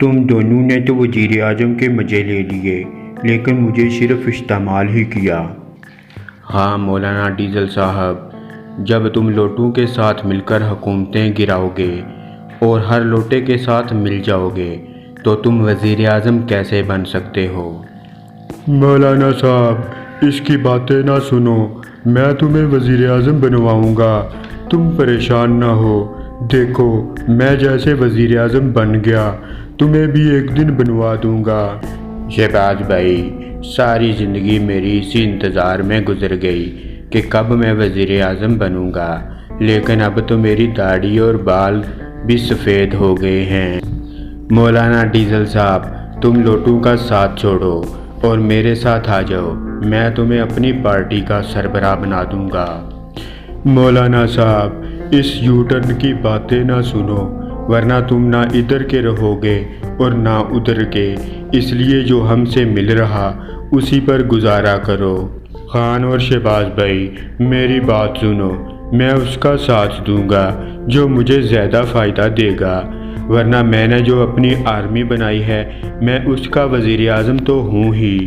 تم دونوں نے تو وزیر اعظم کے مزے لے لیے، لیکن مجھے صرف استعمال ہی کیا۔ ہاں مولانا ڈیزل صاحب، جب تم لوٹوں کے ساتھ مل کر حکومتیں گراؤ گے اور ہر لوٹے کے ساتھ مل جاؤ گے تو تم وزیر اعظم کیسے بن سکتے ہو؟ مولانا صاحب اس کی باتیں نہ سنو، میں تمہیں وزیر اعظم بنواؤں گا، تم پریشان نہ ہو۔ دیکھو میں جیسے وزیر اعظم بن گیا تمہیں بھی ایک دن بنوا دوں گا۔ شہباز بھائی، ساری زندگی میری اسی انتظار میں گزر گئی کہ کب میں وزیر اعظم بنوں گا، لیکن اب تو میری داڑھی اور بال بھی سفید ہو گئے ہیں۔ مولانا ڈیزل صاحب، تم لوٹوں کا ساتھ چھوڑو اور میرے ساتھ آ جاؤ، میں تمہیں اپنی پارٹی کا سربراہ بنا دوں گا۔ مولانا صاحب اس یو ٹرن کی باتیں نہ سنو، ورنہ تم نہ ادھر کے رہو گے اور نہ ادھر کے، اس لیے جو ہم سے مل رہا اسی پر گزارا کرو۔ خان اور شہباز بھائی میری بات سنو، میں اس کا ساتھ دوں گا جو مجھے زیادہ فائدہ دے گا، ورنہ میں نے جو اپنی آرمی بنائی ہے میں اس کا وزیر اعظم تو ہوں ہی۔